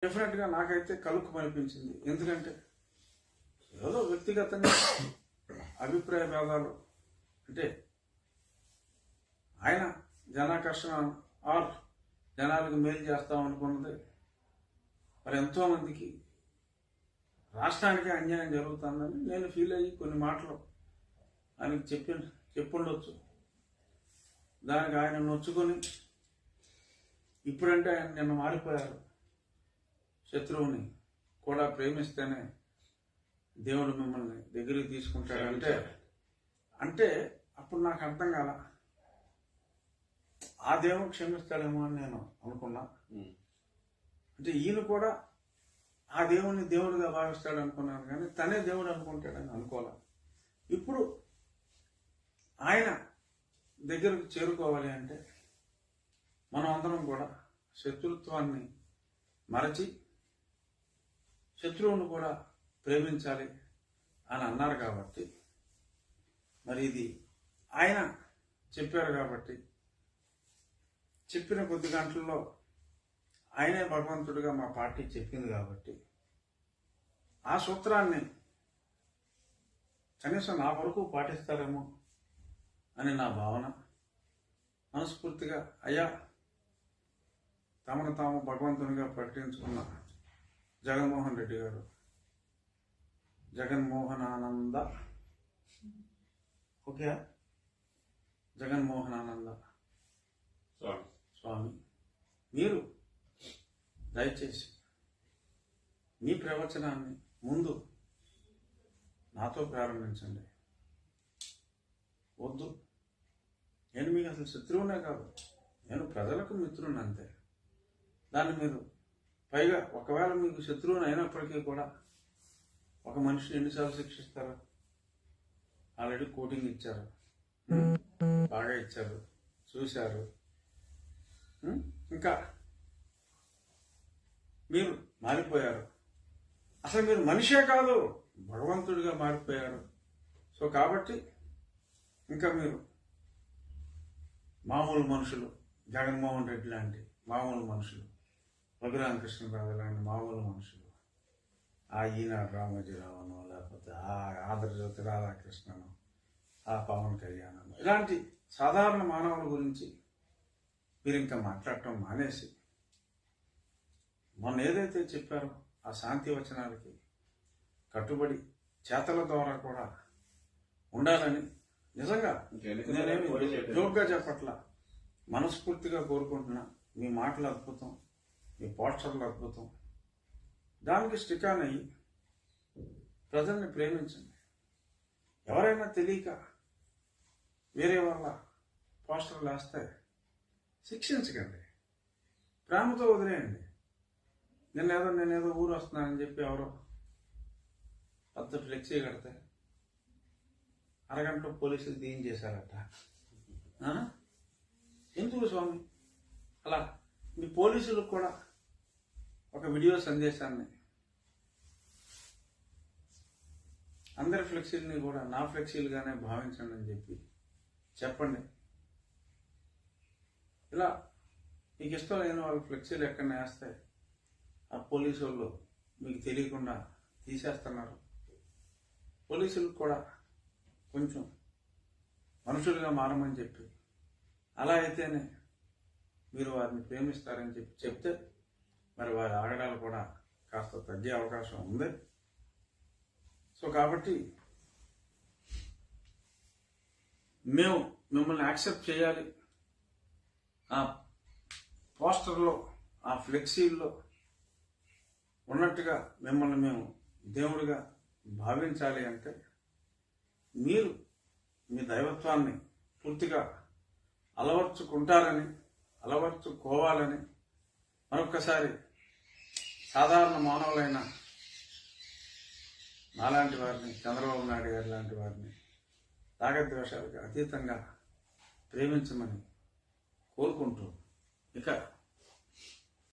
డెఫినెట్గా నాకైతే కలుక్కు అనిపించింది. ఎందుకంటే ఏదో వ్యక్తిగతంగా అభిప్రాయ భేదాలు అంటే ఆయన జనాకర్షణ ఆర్ జనాలకు మేలు చేస్తాం అనుకున్నది మరి ఎంతోమందికి రాష్ట్రానికి అన్యాయం జరుగుతుందని నేను ఫీల్ అయ్యి కొన్ని మాటలు ఆయనకి చెప్పుండొచ్చు. దానికి ఆయన నొచ్చుకొని ఇప్పుడంటే ఆయన నిన్న మారిపోయారు. శత్రువుని కూడా ప్రేమిస్తేనే దేవుడు మిమ్మల్ని దగ్గరికి తీసుకుంటాడంటే అంటే అప్పుడు నాకు అర్థం కాల. ఆ దేవుడు క్షమిస్తాడేమో అని నేను అనుకున్నా. అంటే ఈయన కూడా ఆ దేవుడిని దేవుడిగా భావిస్తాడు అనుకున్నాను, కానీ తనే దేవుడు అనుకుంటాడని అనుకోలే. ఇప్పుడు ఆయన దగ్గరకు చేరుకోవాలి అంటే మనం అందరం కూడా శత్రుత్వాన్ని మరచి శత్రువును కూడా ప్రేమించాలి అని అన్నారు కాబట్టి మరి ఇది ఆయన చెప్పారు కాబట్టి చెప్పిన కొద్ది గంటల్లో ఆయనే భగవంతుడిగా మా పార్టీ చెప్పింది కాబట్టి ఆ సూత్రాన్ని కనీసం నా వరకు పాటిస్తారేమో అని నా భావన. మనస్ఫూర్తిగా అయ్యా తమను తాము భగవంతునిగా ప్రకటించుకున్న జగన్మోహన్ రెడ్డి గారు, జగన్మోహనానంద, ఓకే, జగన్మోహనానంద స్వామి, మీరు దయచేసి మీ ప్రవచనాన్ని ముందు నాతో ప్రారంభించండి. వద్దు, నేను మీకు అసలు శత్రువునే కాదు, నేను ప్రజలకు మిత్రుని అంతే. దాన్ని మీరు పైగా ఒకవేళ మీకు శత్రువుని అయినప్పటికీ కూడా ఒక మనిషిని ఎన్నిసార్లు శిక్షిస్తారు? ఆల్రెడీ కోటింగ్ ఇచ్చారు, బాగా ఇచ్చారు, చూశారు. ఇంకా మీరు మారిపోయారు. అసలు మీరు మనిషే కాదు, భగవంతుడిగా మారిపోయారు. సో కాబట్టి ఇంకా మీరు మామూలు మనుషులు, జగన్మోహన్ రెడ్డి లాంటి మామూలు మనుషులు, రఘురామకృష్ణరాజు లాంటి మామూలు మనుషులు, ఆ ఈనాడు రామోజీరావును, లేకపోతే ఆ ఆంధ్రజ్యోతి రాధాకృష్ణను, ఆ పవన్ కళ్యాణ్, ఇలాంటి సాధారణ మానవుల గురించి మీరు ఇంకా మాట్లాడటం మానేసి మొన్న ఏదైతే చెప్పారో ఆ శాంతి వచనాలకి కట్టుబడి చేతల ద్వారా కూడా ఉండాలని నిజంగా నేనేమి జోక్గా చెప్పట్లా, మనస్ఫూర్తిగా కోరుకుంటున్నా. మీ మాటలు అద్భుతం, మీ పోస్టర్లు అద్భుతం. దానికి స్టికాన్ అయ్యి ప్రజల్ని ప్రేమించండి. ఎవరైనా తెలియక వేరే వాళ్ళ పోస్టర్లు వేస్తే శిక్షించకండి, ప్రేమతో వదిలేయండి. నేనేదో ఊరు వస్తున్నానని చెప్పి ఎవరో పెద్ద ఫ్లెక్సీ కడితే అరగంటలో పోలీసులు చేశారట. ఎందుకు స్వామి అలా? మీ పోలీసులకు కూడా ఒక వీడియో సందేశాన్ని అందరి ఫ్లెక్సీలని కూడా నా ఫ్లెక్సీలుగానే భావించండి అని చెప్పి చెప్పండి. ఇలా మీకు ఇష్టం లేని వాళ్ళ ఫ్లెక్సీలు ఎక్కడన్నా వేస్తే ఆ పోలీసు వాళ్ళు మీకు తెలియకుండా తీసేస్తున్నారు. పోలీసులకు కూడా కొంచెం మనుషులుగా మారమని చెప్పి, అలా అయితేనే మీరు వారిని ప్రేమిస్తారని చెప్తే మరి వారి ఆగడాలు కూడా కాస్త తగ్గే అవకాశం ఉంది. సో కాబట్టి మేము మిమ్మల్ని యాక్సెప్ట్ చేయాలి, ఆ పోస్టర్లో ఆ ఫ్లెక్సీల్లో ఉన్నట్టుగా మిమ్మల్ని మేము దేవుడిగా భావించాలి అంటే మీరు మీ దైవత్వాన్ని పూర్తిగా అలవర్చుకోవాలని మరొక్కసారి సాధారణ మానవులైన నాలాంటి వారిని, చంద్రబాబు నాయుడు గారి లాంటి వారిని రాగద్వేషాలకు అతీతంగా ప్రేమించమని కోరుకుంటూ ఇక